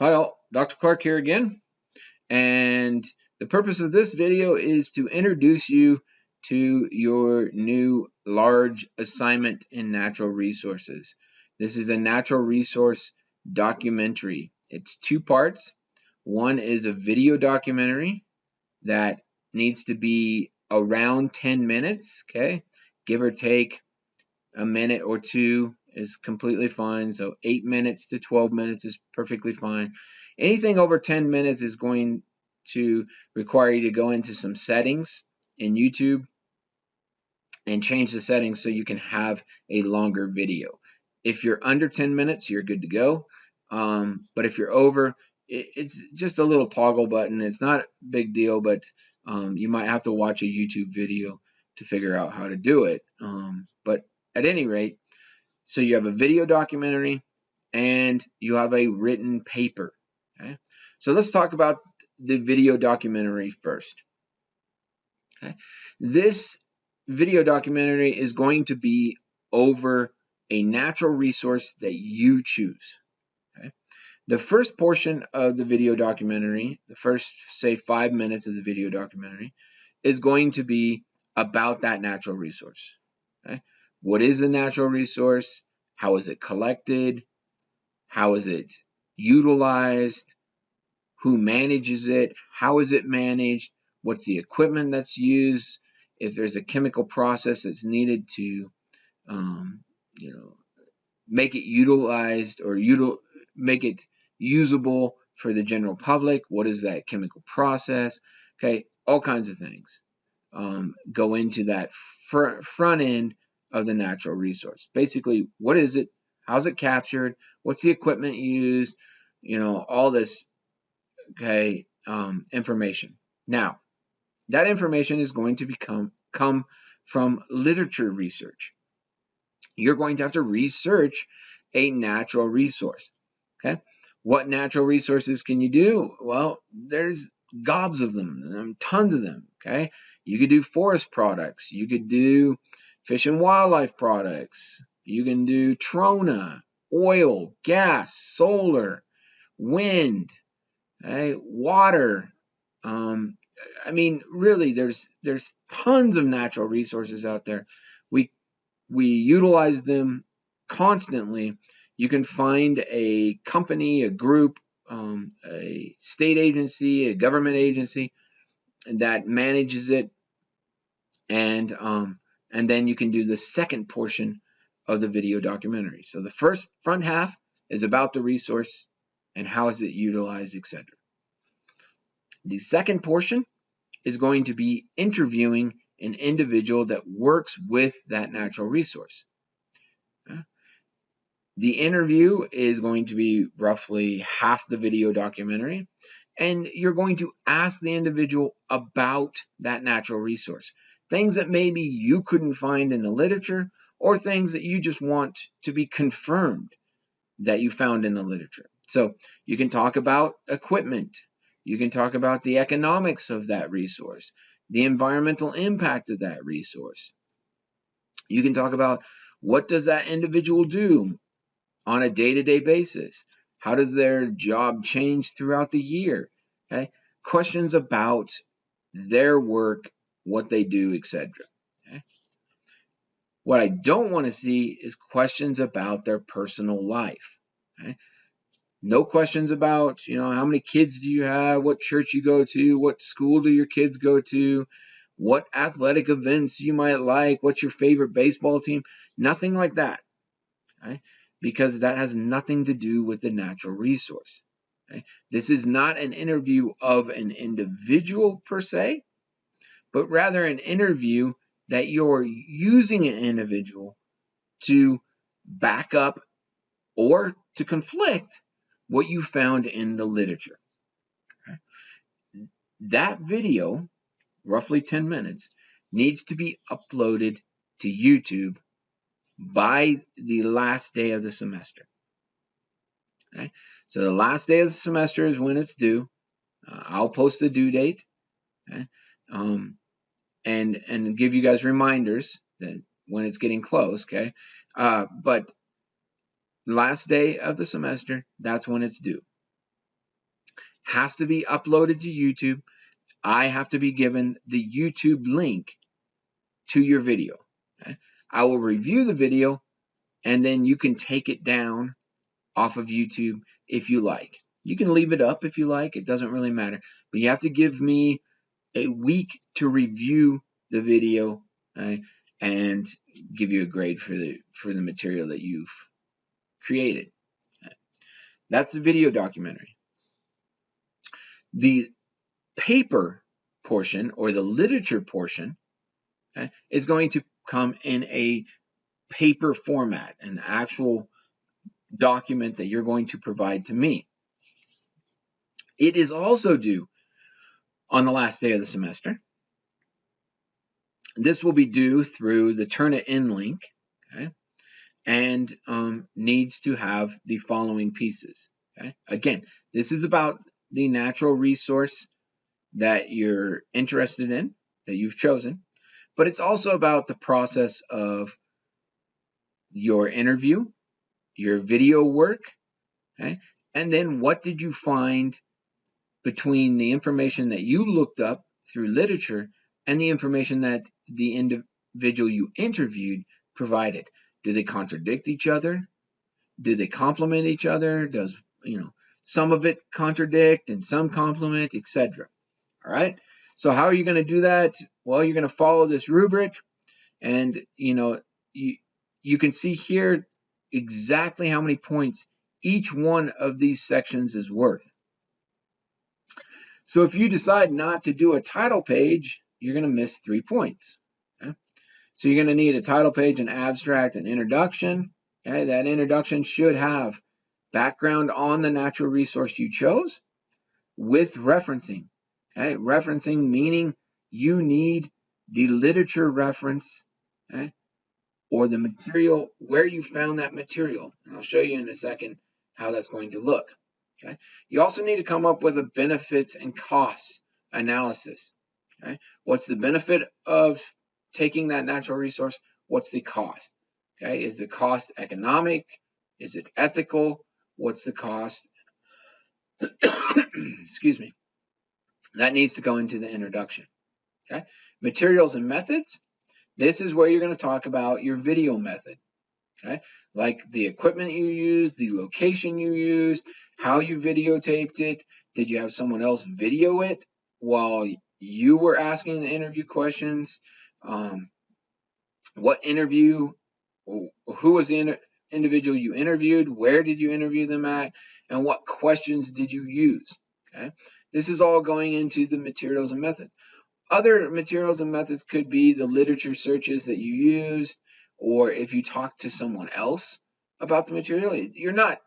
Hi all, Dr. Clark here again, and the purpose of this video is to introduce you to your new large assignment in natural resources. This is a natural resource documentary. It's two parts. One is a video documentary that needs to be around 10 minutes, okay? Give or take a minute or two is completely fine. So 8 minutes to 12 minutes is perfectly fine. Anything over 10 minutes is going to require you to go into some settings in YouTube and change the settings so you can have a longer video. If you're under 10 minutes, you're good to go. But if you're over, it's just a little toggle button. It's not a big deal, but you might have to watch a YouTube video to figure out how to do it. But at any rate, so you have a video documentary and you have a written paper. Okay? So let's talk about the video documentary first. Okay? This video documentary is going to be over a natural resource that you choose. Okay? The first portion of the video documentary, the first, say, 5 minutes of the video documentary, is going to be about that natural resource. Okay? What is the natural resource? How is it collected? How is it utilized? Who manages it? How is it managed? What's the equipment that's used? If there's a chemical process that's needed to, um, you know, make it utilized or make it usable for the general public, what is that chemical process? Okay, all kinds of things go into that front end of the natural resource. Basically, what is it? How's it captured? What's the equipment used? All this, okay, information. Now, that information is going to come from literature research. You're going to have to research a natural resource. Okay, what natural resources can you do? Well, there's gobs of them, tons of them. Okay, you could do forest products, you could do fish and wildlife products, you can do trona, oil, gas, solar, wind, okay, water. I mean, really, there's tons of natural resources out there. We we utilize them constantly. You can find a company, a group, a state agency, a government agency that manages it, and then you can do the second portion of the video documentary. So the first front half is about the resource and how is it utilized, etc. The second portion is going to be interviewing an individual that works with that natural resource. The interview is going to be roughly half the video documentary, and you're going to ask the individual about that natural resource. Things that maybe you couldn't find in the literature, or things that you just want to be confirmed that you found in the literature. So you can talk about equipment. You can talk about the economics of that resource, the environmental impact of that resource. You can talk about what does that individual do on a day-to-day basis? How does their job change throughout the year? Okay, questions about their work, what they do, etc. Okay? What I don't want to see is questions about their personal life. Okay? No questions about, how many kids do you have, what church you go to, what school do your kids go to, what athletic events you might like, what's your favorite baseball team. Nothing like that. Okay? Because that has nothing to do with the natural resource. Okay? This is not an interview of an individual per se, but rather an interview that you're using an individual to back up or to conflict what you found in the literature. Okay? That video, roughly 10 minutes, needs to be uploaded to YouTube by the last day of the semester. Okay? So the last day of the semester is when it's due. I'll post the due date, okay? And give you guys reminders that when it's getting close. Okay, but last day of the semester, that's when it's due. has to be uploaded to YouTube. I have to be given the YouTube link to your video. Okay? I will review the video, and then you can take it down off of YouTube if you like. You can leave it up if you like. It doesn't really matter. But you have to give me a week to review the video, and give you a grade for the material that you've created. That's the video documentary. The paper portion, or the literature portion, is going to come in a paper format, an actual document that you're going to provide to me. It is also due on the last day of the semester. This will be due through the Turnitin link, okay, and needs to have the following pieces. Okay? Again, this is about the natural resource that you're interested in, that you've chosen, but it's also about the process of your interview, your video work, okay, and then what did you find between the information that you looked up through literature and the information that the individual you interviewed provided. Do they contradict each other? Do they complement each other? Does, some of it contradict and some complement, etc. All right. So how are you going to do that? Well, you're going to follow this rubric, and you can see here exactly how many points each one of these sections is worth. So if you decide not to do a title page, you're going to miss 3 points. Okay? So you're going to need a title page, an abstract, an introduction. Okay? That introduction should have background on the natural resource you chose with referencing. Okay? Referencing meaning you need the literature reference, okay, or the material, where you found that material. And I'll show you in a second how that's going to look. Okay? You also need to come up with a benefits and costs analysis. Okay? What's the benefit of taking that natural resource? What's the cost? Okay? Is the cost economic? Is it ethical? What's the cost? Excuse me. That needs to go into the introduction. Okay? Materials and methods. This is where you're going to talk about your video method. Okay? Like the equipment you used, the location you used, how you videotaped it. Did you have someone else video it while you were asking the interview questions? What interview, who was the individual you interviewed? Where did you interview them at? And what questions did you use? Okay? This is all going into the materials and methods. Other materials and methods could be the literature searches that you used, or if you talk to someone else about the material. You're not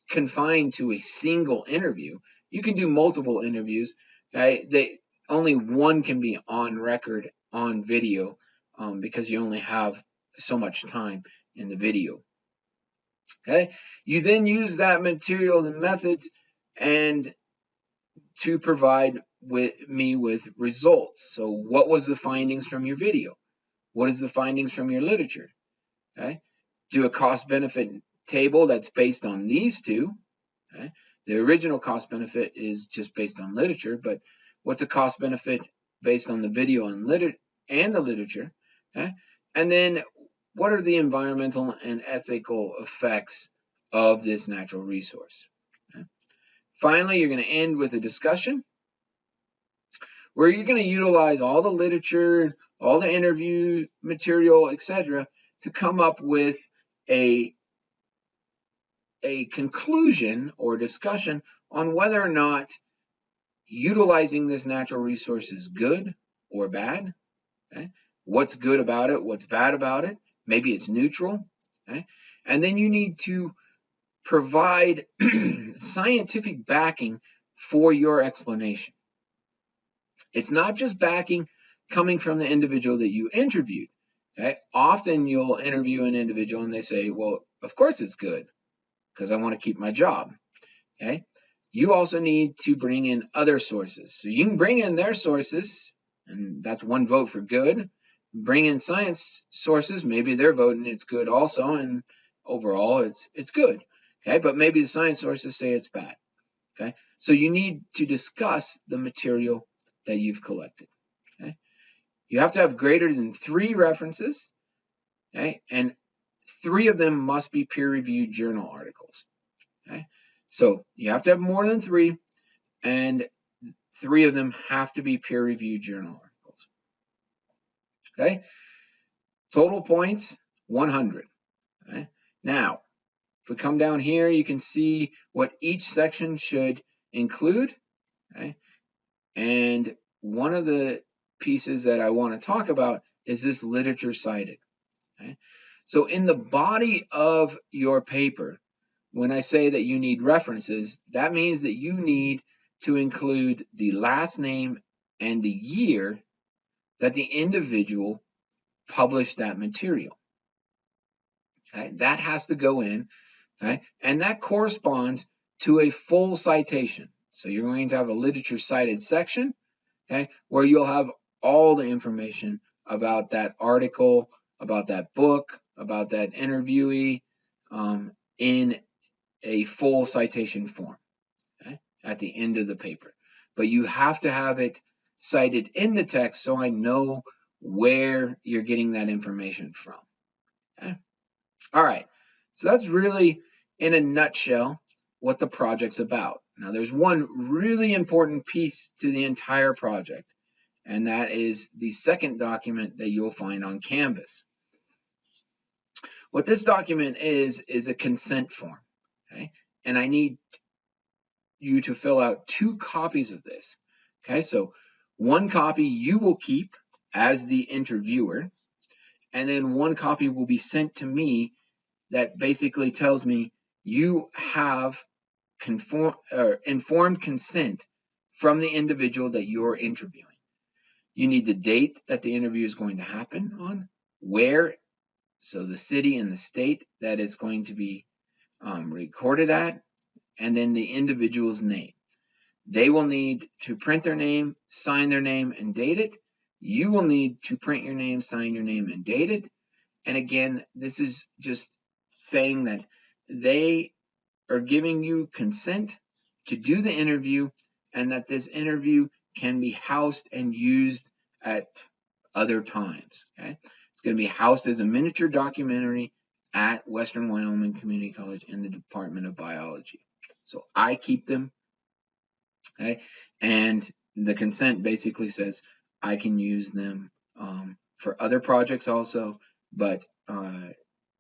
confined to a single interview. You can do multiple interviews. Okay? Only one can be on record on video, because you only have so much time in the video. Okay? You then use that materials and methods and to provide me with results. So what was the findings from your video? What is the findings from your literature? Okay? Do a cost-benefit table that's based on these two. Okay? The original cost-benefit is just based on literature, but what's a cost-benefit based on the video and the literature? Okay? And then what are the environmental and ethical effects of this natural resource? Okay? Finally, you're going to end with a discussion where you're going to utilize all the literature, all the interview material, etc., to come up with a conclusion or discussion on whether or not utilizing this natural resource is good or bad. Okay? What's good about it? What's bad about it? Maybe it's neutral. Okay? And then you need to provide scientific backing for your explanation. It's not just backing coming from the individual that you interviewed. Okay? Often you'll interview an individual and they say, well, of course it's good because I want to keep my job. Okay? You also need to bring in other sources. So you can bring in their sources, and that's one vote for good. Bring in science sources, maybe they're voting it's good also, and overall it's good. Okay? But maybe the science sources say it's bad. Okay, so you need to discuss the material that you've collected. Okay, you have to have greater than 3 references. Okay, and 3 of them must be peer-reviewed journal articles. Okay, so you have to have more than 3, and 3 of them have to be peer-reviewed journal articles. Okay, total points 100. Okay, now if we come down here, you can see what each section should include. Okay, and one of the pieces that I want to talk about is this literature cited. Okay, so in the body of your paper, when I say that you need references, that means that you need to include the last name and the year that the individual published that material. Okay, that has to go in, okay, and that corresponds to a full citation. So you're going to have a literature cited section, okay, where you'll have all the information about that article, about that book, about that interviewee, in a full citation form, okay, at the end of the paper. But you have to have it cited in the text so I know where you're getting that information from. Okay? All right, so that's really, in a nutshell, what the project's about. Now, there's one really important piece to the entire project, and that is the second document that you'll find on Canvas. What this document is a consent form, okay? And I need you to fill out 2 copies of this, okay? So one copy you will keep as the interviewer, and then one copy will be sent to me that basically tells me you have informed consent from the individual that you're interviewing. You need the date that the interview is going to happen on, where, so the city and the state that it's going to be recorded at, and then the individual's name. They will need to print their name, sign their name, and date it. You will need to print your name, sign your name, and date it. And again, this is just saying that they are giving you consent to do the interview, and that this interview can be housed and used at other times. Okay, it's going to be housed as a miniature documentary at Western Wyoming Community College in the Department of Biology. So I keep them. Okay, and the consent basically says I can use them for other projects also, but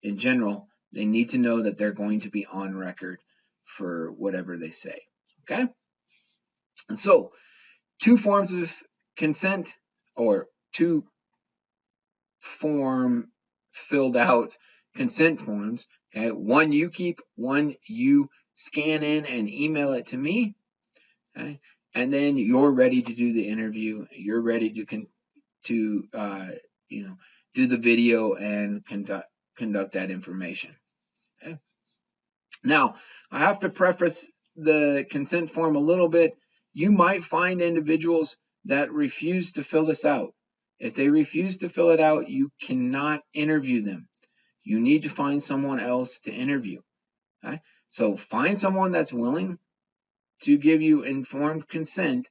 in general, they need to know that they're going to be on record for whatever they say. Okay, and so 2 forms of consent, or 2 form filled out consent forms. Okay, one you keep, one you scan in and email it to me. Okay, and then you're ready to do the interview. You're ready to do the video and conduct that information. Okay. Now, I have to preface the consent form a little bit. You might find individuals that refuse to fill this out. If they refuse to fill it out, you cannot interview them. You need to find someone else to interview. Okay? So find someone that's willing to give you informed consent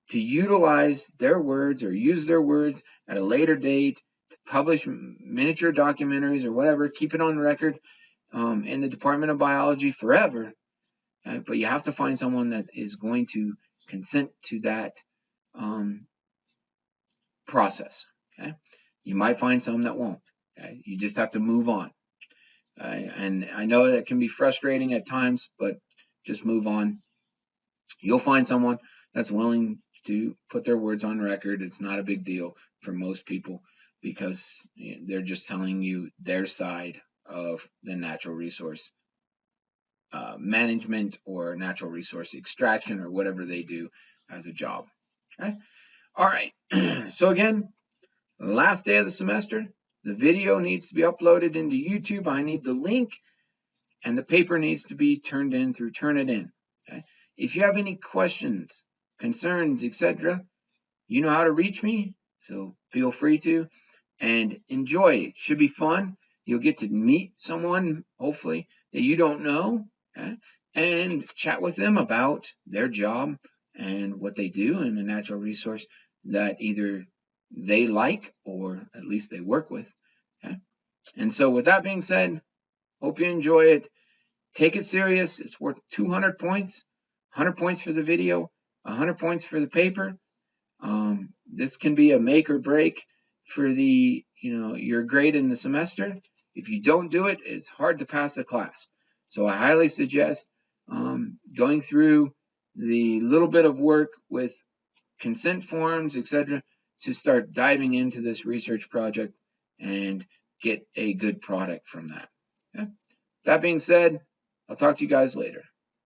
to utilize their words or use their words at a later date to publish miniature documentaries or whatever. Keep it on record in the Department of Biology forever. But you have to find someone that is going to consent to that process. Okay, you might find some that won't. Okay? You just have to move on. And I know that can be frustrating at times, but just move on. You'll find someone that's willing to put their words on record. It's not a big deal for most people because they're just telling you their side of the natural resource management or natural resource extraction or whatever they do as a job. Okay. All right. So again, last day of the semester, the video needs to be uploaded into YouTube. I need the link, and the paper needs to be turned in through Turnitin. Okay. If you have any questions, concerns, etc., you know how to reach me, so feel free to, and enjoy. It should be fun. You'll get to meet someone, hopefully, that you don't know. Okay? and chat with them about their job and what they do in the natural resource that either they like or at least they work with. Okay? And so with that being said, hope you enjoy it. Take it serious. It's worth 200 points, 100 points for the video, 100 points for the paper. This can be a make or break for the, your grade in the semester. If you don't do it, it's hard to pass the class. So I highly suggest going through the little bit of work with consent forms, etc., to start diving into this research project and get a good product from that. Okay? That being said, I'll talk to you guys later.